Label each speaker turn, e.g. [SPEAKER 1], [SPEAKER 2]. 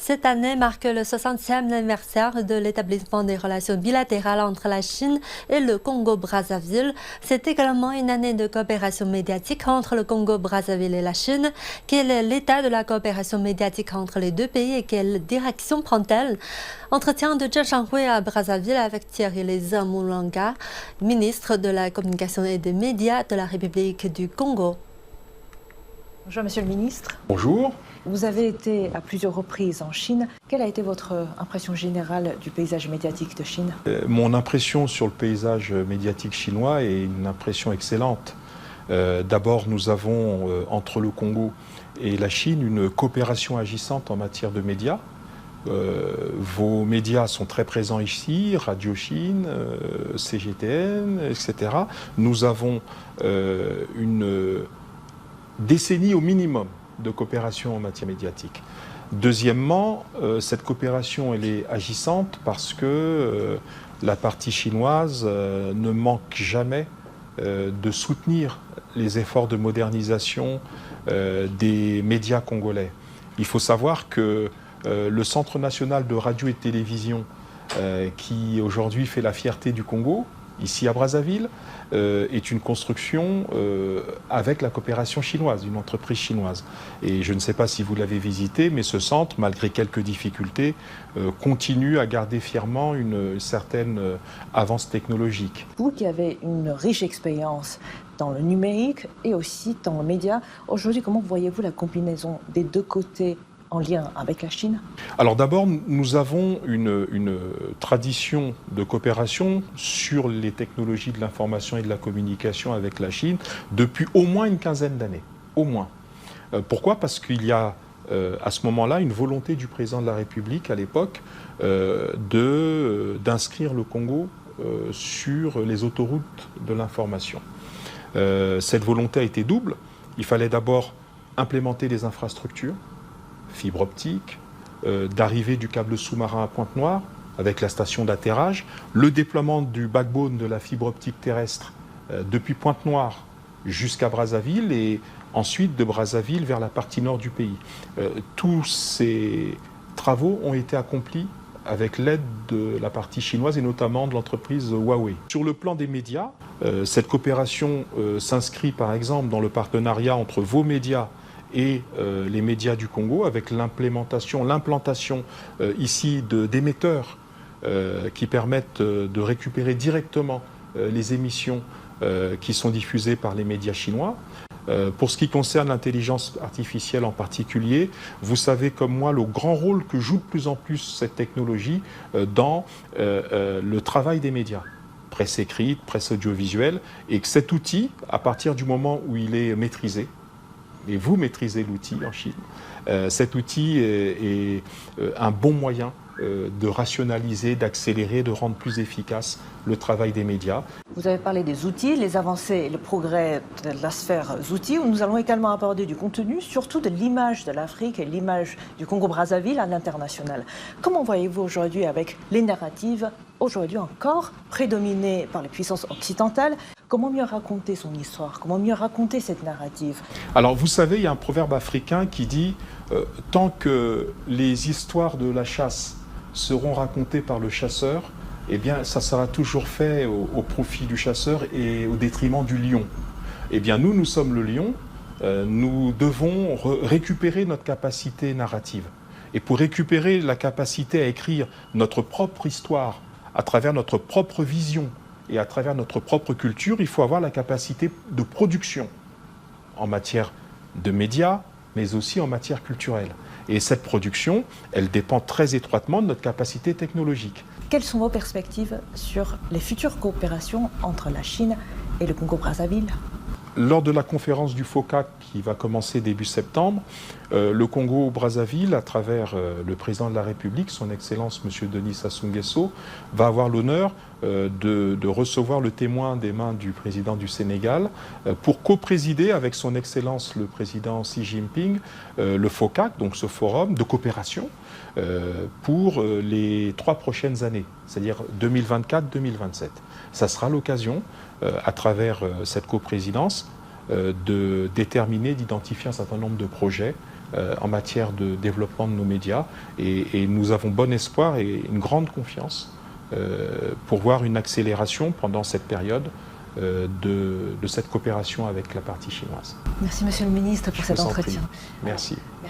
[SPEAKER 1] Cette année marque le 60e anniversaire de l'établissement des relations bilatérales entre la Chine et le Congo-Brazzaville. C'est également une année de coopération médiatique entre le Congo-Brazzaville et la Chine. Quel est l'état de la coopération médiatique entre les deux pays et quelle direction prend-elle? Entretien de Zheng Shanghui à Brazzaville avec Thierry Leza-Moulanga, ministre de la Communication et des Médias de la République du Congo.
[SPEAKER 2] Bonjour Monsieur le Ministre.
[SPEAKER 3] Bonjour.
[SPEAKER 2] Vous avez été à plusieurs reprises en Chine. Quelle a été votre impression générale du paysage médiatique de Chine?
[SPEAKER 3] Mon impression sur le paysage médiatique chinois est une impression excellente. D'abord, nous avons entre le Congo et la Chine une coopération agissante en matière de médias. Vos médias sont très présents ici, Radio Chine, CGTN, etc. Nous avons une décennie au minimum de coopération en matière médiatique. Deuxièmement, cette coopération elle est agissante parce que la partie chinoise ne manque jamais de soutenir les efforts de modernisation des médias congolais. Il faut savoir que le Centre national de radio et de télévision, qui aujourd'hui fait la fierté du Congo, ici à Brazzaville, est une construction avec la coopération chinoise, une entreprise chinoise. Et je ne sais pas si vous l'avez visité, mais ce centre, malgré quelques difficultés, continue à garder fièrement une certaine avance technologique.
[SPEAKER 2] Vous qui avez une riche expérience dans le numérique et aussi dans le média, aujourd'hui, comment voyez-vous la combinaison des deux côtés en lien avec la Chine?
[SPEAKER 3] Alors d'abord, nous avons une tradition de coopération sur les technologies de l'information et de la communication avec la Chine depuis au moins une quinzaine d'années. Au moins. Pourquoi? Parce qu'il y a à ce moment-là une volonté du président de la République à l'époque d'inscrire le Congo sur les autoroutes de l'information. Cette volonté a été double. Il fallait d'abord implémenter les infrastructures, fibre optique, d'arrivée du câble sous-marin à Pointe-Noire avec la station d'atterrage, le déploiement du backbone de la fibre optique terrestre depuis Pointe-Noire jusqu'à Brazzaville et ensuite de Brazzaville vers la partie nord du pays. Tous ces travaux ont été accomplis avec l'aide de la partie chinoise et notamment de l'entreprise Huawei. Sur le plan des médias, cette coopération s'inscrit par exemple dans le partenariat entre vos médias et les médias du Congo avec l'implantation ici d'émetteurs qui permettent de récupérer directement les émissions qui sont diffusées par les médias chinois. Pour ce qui concerne l'intelligence artificielle en particulier, vous savez comme moi le grand rôle que joue de plus en plus cette technologie dans le travail des médias. Presse écrite, presse audiovisuelle, et que cet outil, à partir du moment où il est maîtrisé, et vous maîtrisez l'outil en Chine, cet outil est un bon moyen de rationaliser, d'accélérer, de rendre plus efficace le travail des médias.
[SPEAKER 2] Vous avez parlé des outils, les avancées et le progrès de la sphère outils. Nous allons également aborder du contenu, surtout de l'image de l'Afrique et l'image du Congo-Brazzaville à l'international. Comment voyez-vous aujourd'hui avec les narratives, aujourd'hui encore prédominées par les puissances occidentales? Comment mieux raconter son histoire? Comment mieux raconter cette narrative?
[SPEAKER 3] Alors vous savez, il y a un proverbe africain qui dit tant que les histoires de la chasse seront racontées par le chasseur, eh bien ça sera toujours fait au profit du chasseur et au détriment du lion. Eh bien nous sommes le lion, nous devons récupérer notre capacité narrative. Et pour récupérer la capacité à écrire notre propre histoire à travers notre propre vision, et à travers notre propre culture, il faut avoir la capacité de production en matière de médias, mais aussi en matière culturelle. Et cette production, elle dépend très étroitement de notre capacité technologique.
[SPEAKER 2] Quelles sont vos perspectives sur les futures coopérations entre la Chine et le Congo-Brazzaville?
[SPEAKER 3] Lors de la conférence du FOCAC qui va commencer début septembre, le Congo-Brazzaville, à travers le président de la République, son Excellence M. Denis Sassou Nguesso, va avoir l'honneur de recevoir le témoin des mains du président du Sénégal pour co-présider avec son Excellence le président Xi Jinping le FOCAC, donc ce forum de coopération, pour les 3 prochaines années, c'est-à-dire 2024-2027. Ça sera l'occasion, à travers cette coprésidence, de déterminer, d'identifier un certain nombre de projets en matière de développement de nos médias. Et nous avons bon espoir et une grande confiance pour voir une accélération pendant cette période de cette coopération avec la partie chinoise.
[SPEAKER 2] Merci Monsieur le Ministre pour cet entretien.
[SPEAKER 3] Merci.